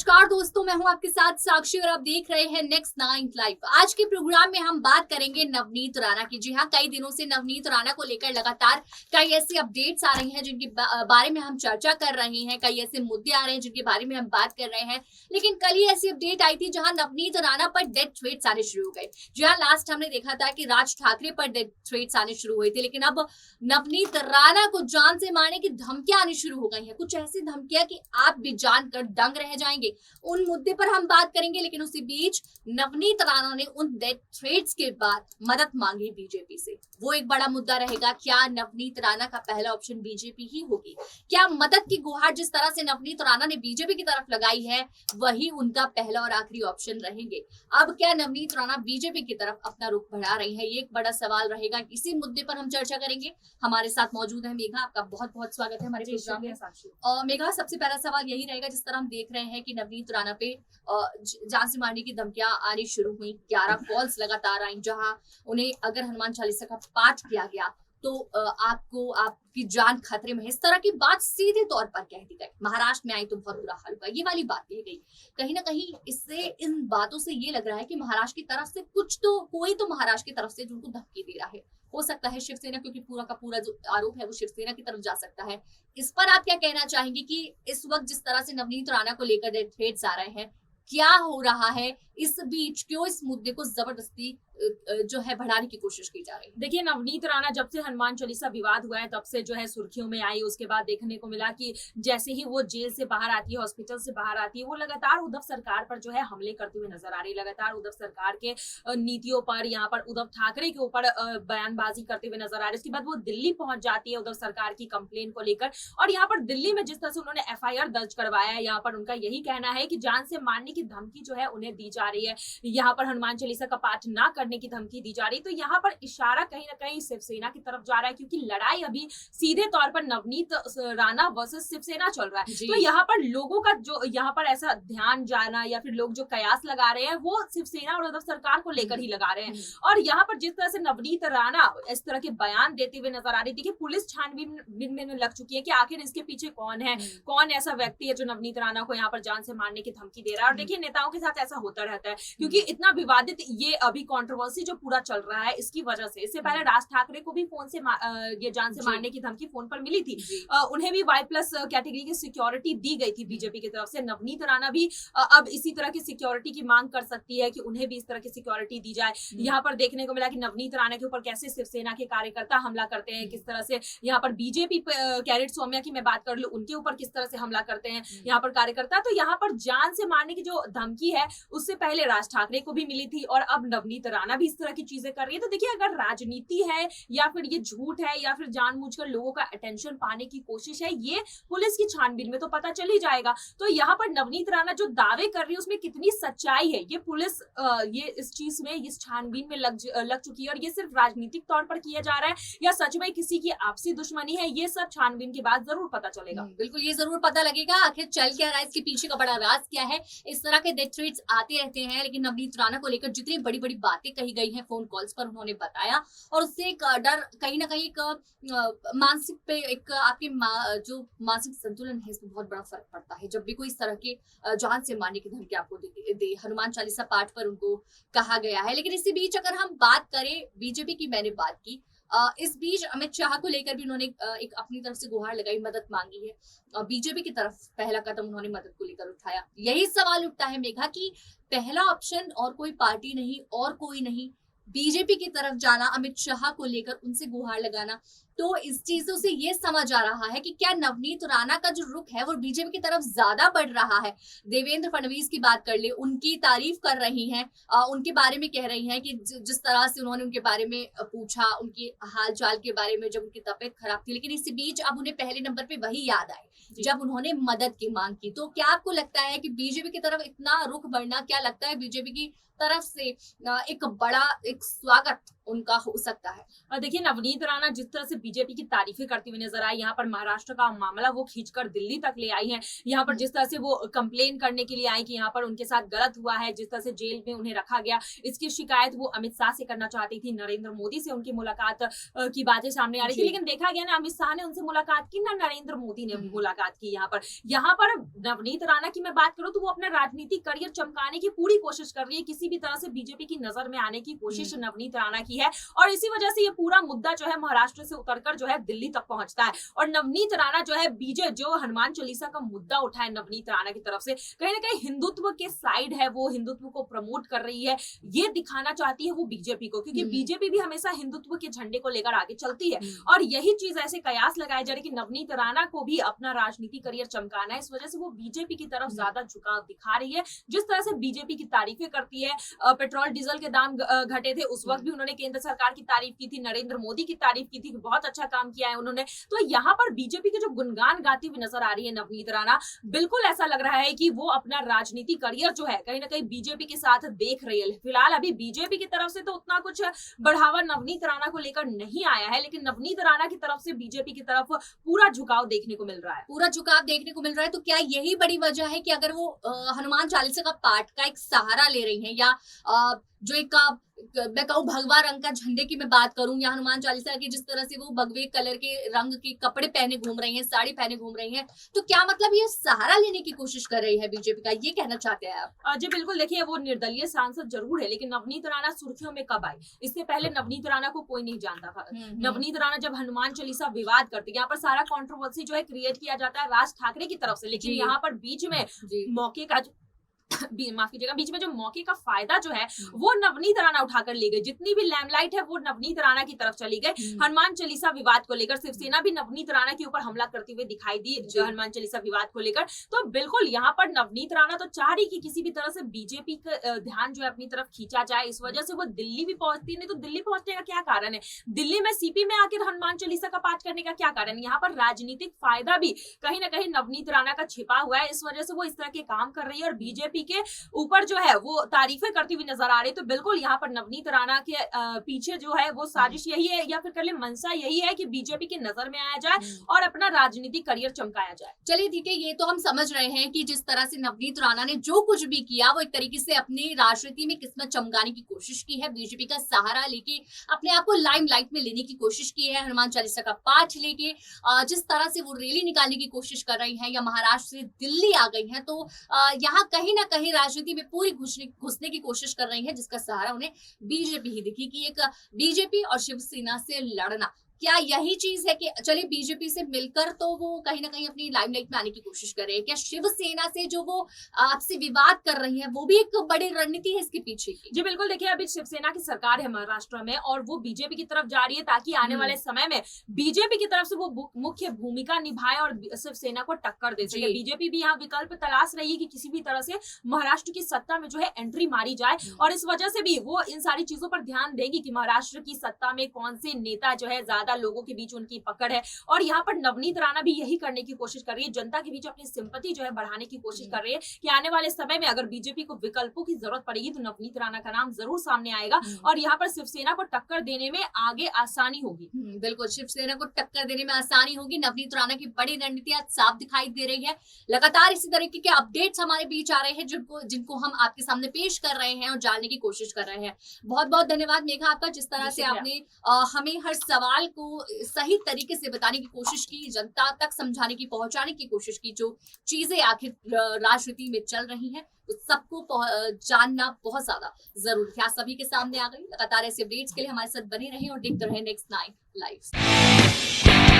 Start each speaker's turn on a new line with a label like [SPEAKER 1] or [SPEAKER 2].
[SPEAKER 1] नमस्कार दोस्तों, मैं हूं आपके साथ साक्षी और आप देख रहे हैं नेक्स्ट 9 लाइव। आज के प्रोग्राम में हम बात करेंगे नवनीत राणा की। जी हां, कई दिनों से नवनीत राणा को लेकर लगातार कई ऐसी अपडेट्स आ रही हैं जिनके बारे में हम चर्चा कर रहे हैं। कई ऐसे मुद्दे आ रहे हैं जिनके बारे में हम बात कर रहे हैं। लेकिन कल ही ऐसी अपडेट आई थी जहां नवनीत राणा पर डेथ थ्रेट्स आने शुरू हो गए। जी हां, लास्ट हमने देखा था कि राज ठाकरे पर डेथ थ्रेट्स आने शुरू हुए थे, लेकिन अब नवनीत राणा को जान से मारने की धमकियां आनी शुरू हो गई हैं। कुछ ऐसी धमकियां कि आप भी जानकर दंग रह जाएंगे। उन मुद्दे पर हम बात करेंगे, लेकिन उसी बीच नवनीत राणा ने उन डेथ थ्रेट्स के बाद मदद मांगी बीजेपी से। वो एक बड़ा मुद्दा रहेगा। क्या नवनीत राणा का पहला ऑप्शन बीजेपी ही होगी? क्या मदद की गुहार जिस तरह से नवनीत राणा ने बीजेपी की तरफ लगाई है वही उनका पहला और आखिरी ऑप्शन रहेंगे? अब क्या नवनीत राणा बीजेपी की तरफ अपना रुख बढ़ा रही है? ये एक बड़ा सवाल रहेगा। इसी मुद्दे पर हम चर्चा करेंगे। हमारे साथ मौजूद है मेघा। आपका बहुत बहुत स्वागत है हमारे प्रोग्राम में। और मेघा, सबसे पहला सवाल यही रहेगा, जिस तरह हम देख रहे हैं कि नवनीत राणा पे जान से मारने की धमकियां आनी शुरू हुई। 11 कॉल्स लगातार आई जहां उन्हें अगर हनुमान चालीसा का पाठ किया गया तो आपकी जान खतरे में है, इस तरह की बात सीधे तौर पर कह दी गई। महाराष्ट्र में आई तो बहुत बुरा हाल हुआ, ये वाली बात कही गई। कहीं ना कहीं इससे, इन बातों से ये लग रहा है कि महाराष्ट्र की तरफ से कोई तो महाराष्ट्र की तरफ से जो उनको धमकी दे रहा है। हो सकता है शिवसेना, क्योंकि पूरा का पूरा जो आरोप है वो शिवसेना की तरफ जा सकता है। इस पर आप क्या कहना चाहेंगे कि इस वक्त जिस तरह से नवनीत राणा को लेकर थ्रेट्स आ रहे हैं, क्या हो रहा है इस बीच? क्यों इस मुद्दे को जबरदस्ती जो है बढ़ाने की कोशिश की जा रही है?
[SPEAKER 2] देखिए, नवनीत राणा जब से हनुमान चालीसा विवाद हुआ है तब से जो है सुर्खियों में आई। उसके बाद देखने को मिला कि जैसे ही वो जेल से बाहर आती है, हॉस्पिटल से बाहर आती है, वो लगातार उद्धव सरकार पर जो है हमले करते हुए नजर आ रही है। लगातार उद्धव सरकार के नीतियों पर, यहाँ पर उद्धव ठाकरे के ऊपर बयानबाजी करते हुए नजर आ रही है। उसके बाद वो दिल्ली पहुंच जाती है उद्धव सरकार की कंप्लेन को लेकर, और यहाँ पर दिल्ली में जिस तरह से उन्होंने FIR दर्ज करवाया है, यहाँ पर उनका यही कहना है कि जान से मारने की धमकी जो है उन्हें दी जा रही है। यहाँ पर हनुमान चालीसा का पाठ ना करने की धमकी दी जा रही। तो यहाँ पर इशारा कहीं ना कहीं शिवसेना की तरफ जा रहा है, क्योंकि लड़ाई अभी सीधे तौर पर नवनीत राणा वर्सेस शिवसेना चल रहा है। तो यहाँ पर लोगों का जो यहाँ पर ऐसा ध्यान जाना या फिर लोग जो कयास लगा रहे हैं वो शिवसेना और उद्धव सरकार को लेकर ही लगा रहे हैं। और यहाँ पर जिस तरह से नवनीत राणा इस तरह के बयान देते हुए नजर आ रही थी कि पुलिस छानबीन में लग चुकी है कि आखिर इसके पीछे कौन है, कौन ऐसा व्यक्ति है जो नवनीत राणा को यहाँ पर जान से मारने की धमकी दे रहा है। और देखिए, नेताओं के साथ ऐसा होता रहता है, क्योंकि इतना विवादित ये अभी कंट्रोवर्सी जो पूरा चल रहा है इसकी वजह से। इससे पहले राज ठाकरे को भी फोन से ये जान से मारने की धमकी फोन पर मिली थी। उन्हें भी Y+ कैटेगरी की सिक्योरिटी दी गई थी बीजेपी की तरफ से। नवनीत राणा भी अब इसी तरह की सिक्योरिटी की मांग कर सकती है कि उन्हें भी इस तरह की सिक्योरिटी दी जाए। यहाँ पर देखने को मिला कि नवनीत राणा के ऊपर कैसे शिवसेना के कार्यकर्ता हमला करते हैं, किस तरह से यहाँ पर बीजेपी कैडेट सौम्या की मैं बात कर लूं, उनके ऊपर किस तरह से हमला करते हैं यहाँ पर कार्यकर्ता। तो यहाँ पर जान से मारने की जो धमकी है उससे पहले राज ठाकरे को भी मिली थी, और अब नवनीत राणा भी इस तरह की चीजें कर रही है। तो देखिए, अगर राजनीति है या फिर ये झूठ है या फिर जानबूझकर लोगों का अटेंशन पाने की कोशिश है, ये पुलिस की छानबीन में तो पता चल ही जाएगा। तो यहाँ पर नवनीत राणा जो दावे कर रही है उसमें कितनी सच्चाई है, ये पुलिस ये इस चीज में, इस छानबीन में लग चुकी है। और ये सिर्फ राजनीतिक तौर पर किया जा रहा है या सच में किसी की आपसी दुश्मनी है, ये सब छानबीन के बाद जरूर पता चलेगा।
[SPEAKER 1] बिल्कुल, ये जरूर पता लगेगा आखिर चल क्या रहा है, इसके पीछे का बड़ा राज क्या है। इस तरह के डेथ थ्रेट्स आते रहते हैं, लेकिन नवनीत राणा को लेकर जितनी बड़ी बड़ी बातें कही गई हैं फोन कॉल्स पर उन्होंने बताया, और उससे एक डर कहीं ना कहीं एक मानसिक पे, एक आपके जो मानसिक संतुलन है इसमें बहुत बड़ा फर्क पड़ता है। जब भी कोई इस तरह के जान से मारने की धमकी आपको दे, हनुमान चालीसा पाठ पर उनको कहा गया है। लेकिन इसी बीच अगर हम बात करें बीजेपी की, मैंने बात की, इस बीच अमित शाह को लेकर भी उन्होंने एक अपनी तरफ से गुहार लगाई, मदद मांगी है। बीजेपी की तरफ पहला कदम उन्होंने मदद को लेकर उठाया। यही सवाल उठता है मेघा कि पहला ऑप्शन और कोई पार्टी नहीं और कोई नहीं, बीजेपी की तरफ जाना, अमित शाह को लेकर उनसे गुहार लगाना। तो इस चीजों से ये समझ आ रहा है कि क्या नवनीत राणा का जो रुख है वो बीजेपी की तरफ ज्यादा बढ़ रहा है। देवेंद्र फडणवीस की बात कर ले, उनकी तारीफ कर रही हैं, उनके बारे में कह रही हैं कि जिस तरह से उन्होंने उनके बारे में पूछा, उनके हाल चाल के बारे में, जब उनकी तबीयत खराब थी। लेकिन इसी बीच अब उन्हें पहले नंबर पे वही याद आए जब उन्होंने मदद की मांग की। तो क्या आपको लगता है कि बीजेपी की तरफ इतना रुख बढ़ना, क्या लगता है बीजेपी की तरफ से एक बड़ा एक स्वागत उनका हो सकता है?
[SPEAKER 2] और देखिए नवनीत राणा जिस तरह से बीजेपी की तारीफें करती हुई नजर आई, यहाँ पर महाराष्ट्र का मामला वो खींचकर दिल्ली तक ले आई है। यहाँ पर जिस तरह से वो कंप्लेन करने के लिए आई कि यहाँ पर उनके साथ गलत हुआ है, जिस तरह से जेल में उन्हें रखा गया, इसकी शिकायत वो अमित शाह से करना चाहती थी। नरेंद्र मोदी से उनकी मुलाकात की बातें सामने आ रही थी, लेकिन देखा गया ना अमित शाह ने उनसे मुलाकात की, ना नरेंद्र मोदी ने मुलाकात की। यहाँ पर नवनीत राणा की मैं बात करूं तो वो अपना राजनीतिक करियर चमकाने की पूरी कोशिश कर रही है, किसी भी तरह से बीजेपी की नजर में आने की कोशिश नवनीत राणा की है, और इसी वजह से ये पूरा मुद्दा जो है महाराष्ट्र से उतरकर जो है दिल्ली तक पहुंचता है। और नवनीत राणा जो है जो हनुमान चालीसा का मुद्दा उठाए नवनीत राणा की तरफ से, कहीं ना कहीं हिंदुत्व के साइड है, वो हिंदुत्व को प्रमोट कर रही है, ये दिखाना चाहती है वो बीजेपी को, क्योंकि बीजेपी भी हमेशा हिंदुत्व के झंडे को लेकर आगे चलती है। और यही चीज ऐसे कयास लगाए जा रहे कि नवनीत राणा को भी अपना राजनीतिक करियर चमकाना है, इस वजह से वो बीजेपी की तरफ ज्यादा झुकाव दिखा रही है। जिस तरह से बीजेपी की तारीफें करती है, पेट्रोल डीजल के दाम घटे थे उस वक्त भी उन्होंने केंद्र सरकार की तारीफ की थी, नरेंद्र मोदी की तारीफ की थी, बहुत अच्छा काम किया है उन्होंने। तो यहाँ पर बीजेपी के जो गुणगान गाती हुई नजर आ रही है नवनीत राणा, बिल्कुल ऐसा लग रहा है कि वो अपना राजनीतिक करियर जो है कहीं ना कहीं बीजेपी के साथ देख रही है। फिलहाल अभी बीजेपी की तरफ से तो उतना कुछ बढ़ावा नवनीत राणा को लेकर नहीं आया है, लेकिन नवनीत राणा की तरफ से बीजेपी की तरफ पूरा झुकाव देखने को मिल रहा है।
[SPEAKER 1] पूरा झुकाव देखने को मिल रहा है, तो क्या यही बड़ी वजह है कि अगर वो हनुमान चालीसा का पाठ का एक सहारा ले रही हैं, या जो एक मैं कहूँ भगवा रंग का झंडे की मैं बात करूं, या हनुमान चालीसा की जिस तरह से वो भगवे कलर के रंग के कपड़े पहने घूम रही हैं, साड़ी पहने घूम रही हैं, तो क्या मतलब ये सहारा लेने की कोशिश कर रही है बीजेपी का, ये कहना चाहते हैं आप?
[SPEAKER 2] जी बिल्कुल, देखिए वो निर्दलीय सांसद जरूर है, लेकिन नवनीत राणा सुर्खियों में कब आई? इससे पहले नवनीत राणा को कोई नहीं जानता था। नवनीत राणा जब हनुमान चालीसा विवाद करती है, यहाँ पर सारा कंट्रोवर्सी जो है क्रिएट किया जाता है राज ठाकरे की तरफ से, लेकिन यहाँ पर बीच में मौके का माफ कीजिएगा, बीच में जो मौके का फायदा जो है वो नवनीत राणा उठाकर ले गए। जितनी भी लैमलाइट है वो नवनीत राणा की तरफ चली गई। हनुमान चालीसा विवाद को लेकर शिवसेना भी नवनीत राणा के ऊपर हमला करते हुए दिखाई दी जो हनुमान चालीसा विवाद को लेकर। तो बिल्कुल यहाँ पर नवनीत राणा तो चाह रही कि किसी भी तरह से बीजेपी का ध्यान जो है अपनी तरफ खींचा जाए, इस वजह से वो दिल्ली भी पहुंचती, नहीं तो दिल्ली पहुंचने का क्या कारण है? दिल्ली में सीपी में आकर हनुमान चालीसा का पाठ करने का क्या कारण है? यहाँ पर राजनीतिक फायदा भी कहीं ना कहीं नवनीत राणा का छिपा हुआ है, इस वजह से वो इस तरह के काम कर रही है और बीजेपी के ऊपर जो है वो तारीफें करती हुई नजर आ रही। तो बिल्कुल यहाँ पर नवनीत राणा के पीछे जो है वो साजिश यही है, या फिर कह मंशा यही है कि बीजेपी की नजर में आया जाए और अपना राजनीतिक करियर चमकाया जाए।
[SPEAKER 1] चलिए ठीक है, ये तो हम समझ रहे हैं कि जिस तरह से नवनीत राणा ने जो कुछ भी किया वो एक तरीके से अपनी राजनीति में किस्मत चमकाने की कोशिश की है, बीजेपी का सहारा लेके अपने आप को लाइमलाइट में लेने की कोशिश की है, हनुमान चालीसा का पाठ लेके जिस तरह से वो रैली निकालने की कोशिश कर रही है, या महाराष्ट्र से दिल्ली आ गई है, तो यहाँ कहीं ना कहीं राजनीति में पूरी घुसने की कोशिश कर रही है, जिसका सहारा उन्हें बीजेपी ही दिखी कि एक बीजेपी और शिवसेना से लड़ना। क्या यही चीज है कि चलिए बीजेपी से मिलकर तो वो कहीं ना कहीं अपनी लाइमलाइट में आने की कोशिश कर रहे हैं, क्या शिवसेना से जो वो आपसे विवाद कर रही है वो भी एक बड़ी रणनीति है इसके पीछे की?
[SPEAKER 2] जी बिल्कुल, देखिए अभी शिवसेना की सरकार है महाराष्ट्र में और वो बीजेपी की तरफ जा रही है ताकि आने वाले समय में बीजेपी की तरफ से वो मुख्य भूमिका निभाए और शिवसेना को टक्कर दे सके। बीजेपी भी यहाँ विकल्प तलाश रही है कि किसी भी तरह से महाराष्ट्र की सत्ता में जो है एंट्री मारी जाए, और इस वजह से भी वो इन सारी चीजों पर ध्यान देगी कि महाराष्ट्र की सत्ता में कौन से नेता जो है ज्यादा लोगों के बीच उनकी पकड़ है। और यहाँ पर नवनीत राणा भी यही करने की कोशिश कर रही है, जनता के बीच अपनी सिंपैथी जो है बढ़ाने की कोशिश कर रही है कि आने वाले समय में अगर बीजेपी को विकल्पों की जरूरत पड़ेगी तो नवनीत राणा का नाम जरूर सामने आएगा और यहाँ पर शिवसेना को टक्कर देने में आगे आसानी होगी।
[SPEAKER 1] बिल्कुल, शिवसेना को टक्कर देने में आसानी होगी। नवनीत राणा की बड़ी रणनीति आज साफ दिखाई दे रही है। लगातार इसी तरीके के अपडेट्स हमारे बीच आ रहे हैं जिनको हम आपके सामने पेश कर रहे हैं और जानने की कोशिश कर रहे हैं। बहुत बहुत धन्यवाद मेघा आपका, जिस तरह से आपने हमें हर सवाल को सही तरीके से बताने की कोशिश की, जनता तक समझाने की, पहुंचाने की कोशिश की, जो चीजें आखिर राजनीति में चल रही हैं तो सबको जानना बहुत ज्यादा जरूरी है, सभी के सामने आ गई। लगातार ऐसे अपडेट्स के लिए हमारे साथ बने रहें और देखते रहें नेक्स्ट 9 लाइव।